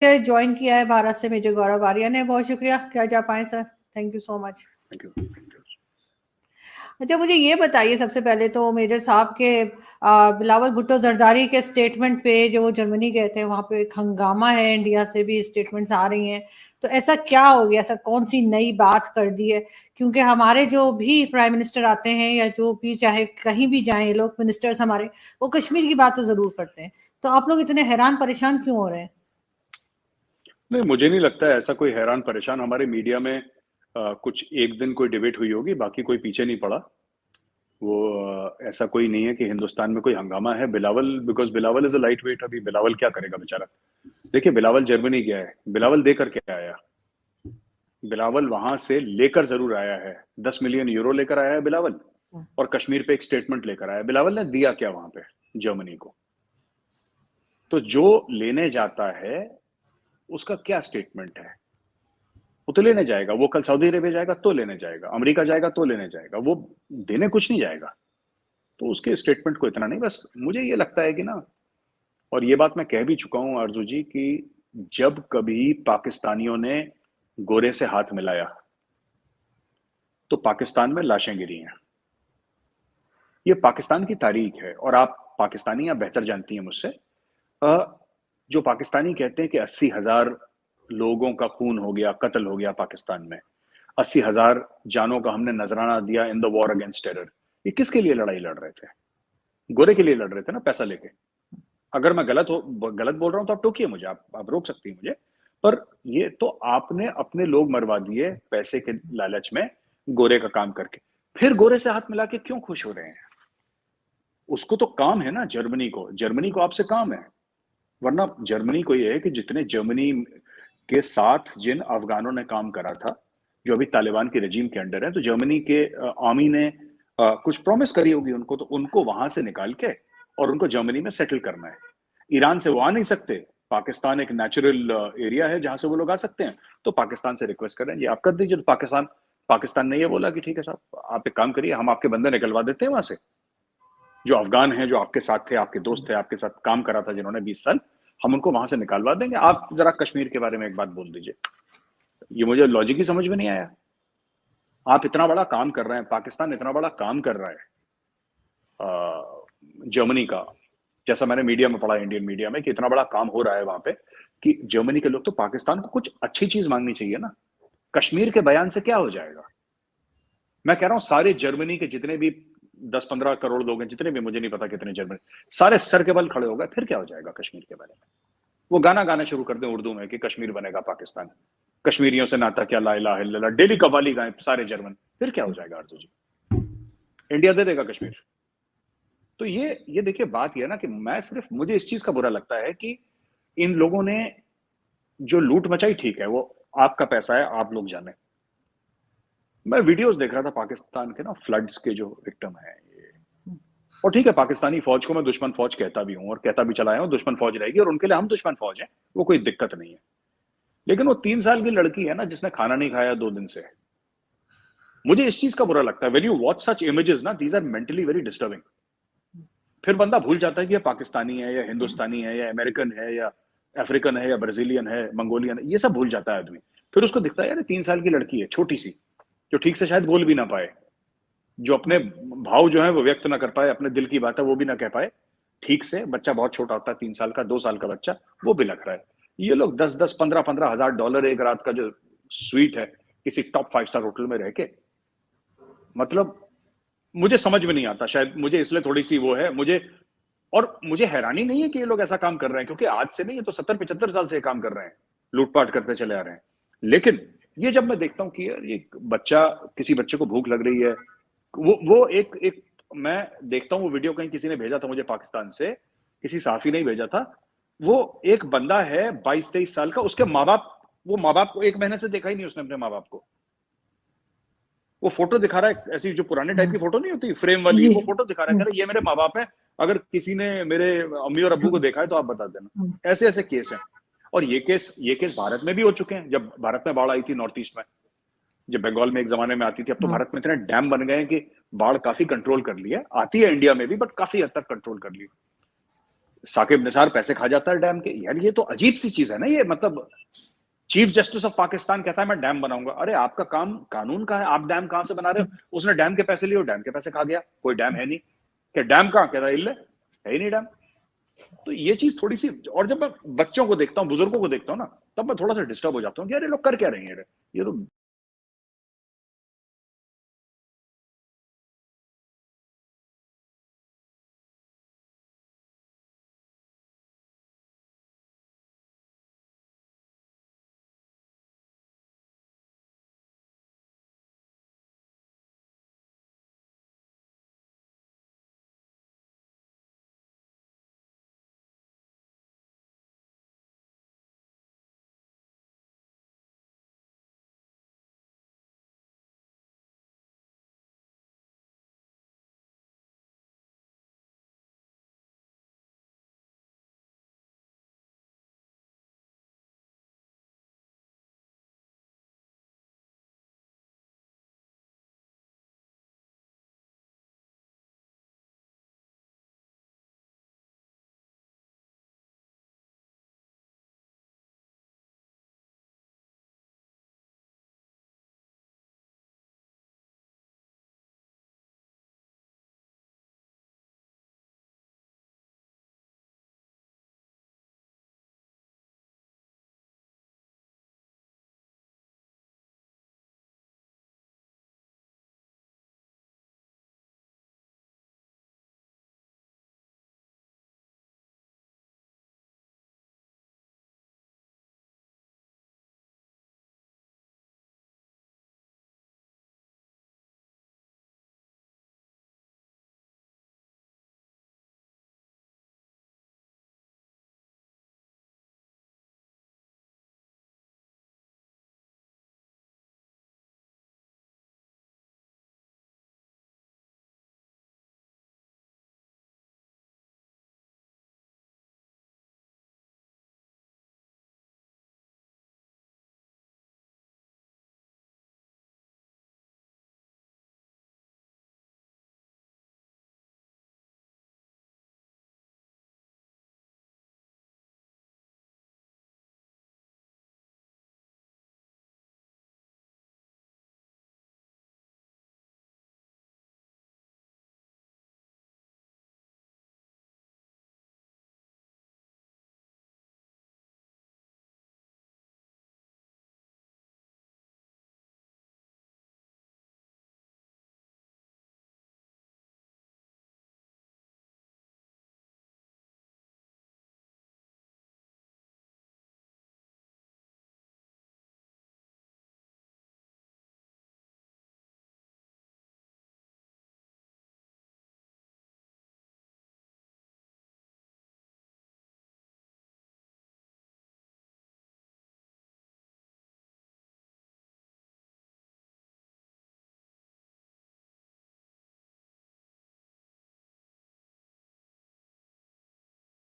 Join किया है भारत से मेजर गौरव आर्या ने, बहुत शुक्रिया। क्या जा पाए sir, thank you so much. Thank you. अच्छा, मुझे ये बताइए सबसे पहले तो मेजर साहब के बिलावल भुट्टो जरदारी के स्टेटमेंट पे, जो वो जर्मनी गए थे, वहां पे एक हंगामा है, इंडिया से भी स्टेटमेंट्स आ रही हैं। तो ऐसा क्या हो गया, ऐसा कौन सी नई बात कर दी है? क्योंकि हमारे जो भी प्राइम मिनिस्टर आते हैं या जो भी चाहे कहीं भी जाएं ये लोग मिनिस्टर्स हमारे, वो कश्मीर की बात तो जरूर करते हैं। तो आप लोग इतने हैरान परेशान क्यों हो रहे हैं? नहीं, मुझे नहीं लगता है ऐसा कोई हैरान परेशान। हमारे मीडिया में कुछ एक दिन कोई डिबेट हुई होगी, बाकी कोई पीछे नहीं पड़ा। वो ऐसा कोई नहीं है कि हिंदुस्तान में कोई हंगामा है। Bilawal, because Bilawal is a light weight. अभी बिलावल क्या करेगा बेचारा? देखिए, बिलावल जर्मनी गया है, बिलावल देकर के आया। बिलावल वहां से लेकर जरूर आया है, 10 मिलियन यूरो लेकर आया है बिलावल, और कश्मीर पे एक स्टेटमेंट लेकर आया। बिलावल ने दिया क्या वहां पे जर्मनी को? तो जो लेने जाता है उसका क्या स्टेटमेंट है? वो तो लेने जाएगा। वो कल सऊदी अरेबिया जाएगा तो लेने जाएगा, अमेरिका जाएगा तो लेने जाएगा, वो देने कुछ नहीं जाएगा। तो उसके स्टेटमेंट को इतना नहीं। बस मुझे ये लगता है कि ना, और ये बात मैं कह भी चुका हूं आरजू जी, कि जब कभी पाकिस्तानियों ने गोरे से हाथ मिलाया तो पाकिस्तान में लाशें गिरी हैं। ये पाकिस्तान की तारीख है, और आप पाकिस्तानी, आप बेहतर जानती हैं मुझसे। जो पाकिस्तानी कहते हैं कि 80,000 लोगों का खून हो गया, कत्ल हो गया पाकिस्तान में, 80,000 जानों का हमने नजराना दिया in the war against terror, ये किसके लिए लड़ाई लड़ रहे थे? गोरे के लिए लड़ रहे थे ना, पैसा लेके। अगर मैं गलत बोल रहा हूं तो आप टोकिए मुझे, आप रोक सकती हैं मुझे। पर ये तो आपने अपने लोग मरवा दिए पैसे के लालच में, गोरे का काम करके। फिर गोरे से हाथ मिला के क्यों खुश हो रहे हैं? उसको तो काम है ना, जर्मनी को आपसे काम है। वरना जर्मनी को ये है कि जितने जर्मनी के साथ जिन अफगानों ने काम करा था, जो अभी तालिबान के रजीम के अंडर है, तो जर्मनी के आर्मी ने कुछ प्रॉमिस करी होगी उनको, तो उनको वहां से निकाल के और उनको जर्मनी में सेटल करना है। ईरान से वो आ नहीं सकते, पाकिस्तान एक नेचुरल एरिया है जहां से वो लोग आ सकते हैं, तो पाकिस्तान से रिक्वेस्ट करें, ये आप कर दीजिए। तो पाकिस्तान ने ये बोला कि ठीक है साहब, आप एक काम करिए, हम आपके बंदे निकलवा देते हैं वहां से, जो अफगान हैं, जो आपके साथ थे, आपके दोस्त थे, आपके साथ काम करा था जिन्होंने 20 साल, हम उनको वहां से निकालवा देंगे। आप जरा कश्मीर के बारे में एक बात बोल दीजिए। ये मुझे लॉजिक ही समझ में नहीं आया। आप इतना बड़ा काम कर रहे हैं, पाकिस्तान इतना बड़ा काम कर रहा है जर्मनी का, जैसा मैंने मीडिया में पढ़ा, इंडियन मीडिया में, कि इतना बड़ा काम हो रहा है वहां पे, कि जर्मनी के लोग, तो पाकिस्तान को कुछ अच्छी चीज मांगनी चाहिए ना। कश्मीर के बयान से क्या हो जाएगा? मैं कह रहा हूं सारे जर्मनी के जितने भी 10-15 करोड़ लोग हैं, जितने भी, मुझे नहीं पता कितने जर्मनी, सारे सर के बल खड़े हो गए। फिर क्या हो जाएगा कश्मीर के बारे में? वो गाना गाना शुरू कर दें उर्दू में कि कश्मीर बनेगा पाकिस्तान, कश्मीरियों से नाता क्या, ला इलाहा इल्लल्लाह, डेली कव्वाली गाएं सारे जर्मन। फिर क्या हो जाएगा आरजू जी? इंडिया दे देगा कश्मीर। तो ये देखिए, बात ये है ना कि मुझे इस चीज का बुरा लगता है कि इन लोगों ने जो लूट मचाई, ठीक है, वो आपका पैसा है, आप लोग जाने। मैं वीडियोस देख रहा था पाकिस्तान के ना, फ्लड्स के जो विक्टिम है ये, और ठीक है, पाकिस्तानी फौज को मैं दुश्मन फौज कहता भी हूं और कहता भी चला हूं, दुश्मन फौज रहेगी और उनके लिए हम दुश्मन फौज हैं, वो कोई दिक्कत नहीं है। लेकिन वो 3 साल की लड़की है ना, जिसने खाना नहीं खाया 2 दिन से, मुझे इस चीज का बुरा लगता है। When you watch such images ना, these are mentally very disturbing. फिर बंदा भूल जाता है कि ये पाकिस्तानी है या हिंदुस्तानी है या अमेरिकन है या अफ्रीकन है या ब्राजीलियन है, मंगोलियन है, ये सब भूल जाता है आदमी। फिर उसको दिखता है यार 3 साल की लड़की है, छोटी सी, जो ठीक से शायद बोल भी ना पाए, जो अपने भाव जो है वो व्यक्त ना कर पाए, अपने दिल की बात है वो भी ना कह पाए ठीक से। बच्चा बहुत छोटा होता है, 3 साल का, 2 साल का बच्चा, वो भी लग रहा है। ये लोग 10-10, 15-15 हजार डॉलर एक रात का जो स्वीट है किसी टॉप 5 स्टार होटल में रह के, मतलब मुझे समझ में नहीं आता। शायद मुझे इसलिए थोड़ी सी वो है मुझे, और मुझे हैरानी नहीं है कि ये लोग ऐसा काम कर रहे हैं, क्योंकि आज से नहीं, ये तो 70-75 साल से ये काम कर रहे हैं, लूटपाट करते चले आ रहे हैं। लेकिन ये जब मैं देखता हूँ कि यार ये बच्चा, किसी बच्चे को भूख लग रही है, वो एक एक मैं देखता हूँ वो वीडियो, कहीं किसी ने भेजा था मुझे पाकिस्तान से, किसी साफी ने ही भेजा था। वो एक बंदा है 22-23 साल का, उसके माँ बाप, वो माँ बाप को 1 महीने से देखा ही नहीं उसने अपने माँ बाप को। वो फोटो दिखा रहा है, ऐसी जो पुराने टाइप की फोटो नहीं होती फ्रेम वाली, वो फोटो दिखा रहा है, कह रहा ये मेरे माँ बाप है, अगर किसी ने मेरे अम्मी और अब्बू को देखा है तो आप बता देना। ऐसे ऐसे केस हैं। और ये केस भारत में भी हो चुके हैं। जब भारत में बाढ़ आई थी नॉर्थ ईस्ट में, जब बंगाल में एक जमाने में आती थी, अब तो भारत में इतने डैम बन गए हैं कि बाढ़ काफी कंट्रोल कर ली है। आती है इंडिया में भी, बट काफी हद तक कंट्रोल कर ली। साकिब निसार पैसे खा जाता है डैम के। यार ये तो अजीब सी चीज है ना ये, मतलब चीफ जस्टिस ऑफ पाकिस्तान कहता है मैं डैम बनाऊंगा। अरे आपका काम कानून का है, आप डैम कहां से बना रहे हो? उसने डैम के पैसे लिए, डैम के पैसे खा गया, कोई डैम है नहीं। क्या डैम कहां? कह रहा है ही नहीं डैम। तो ये चीज थोड़ी सी, और जब मैं बच्चों को देखता हूँ, बुजुर्गों को देखता हूँ ना, तब मैं थोड़ा सा डिस्टर्ब हो जाता हूँ कि यार ये लोग कर क्या रहे हैं, ये तो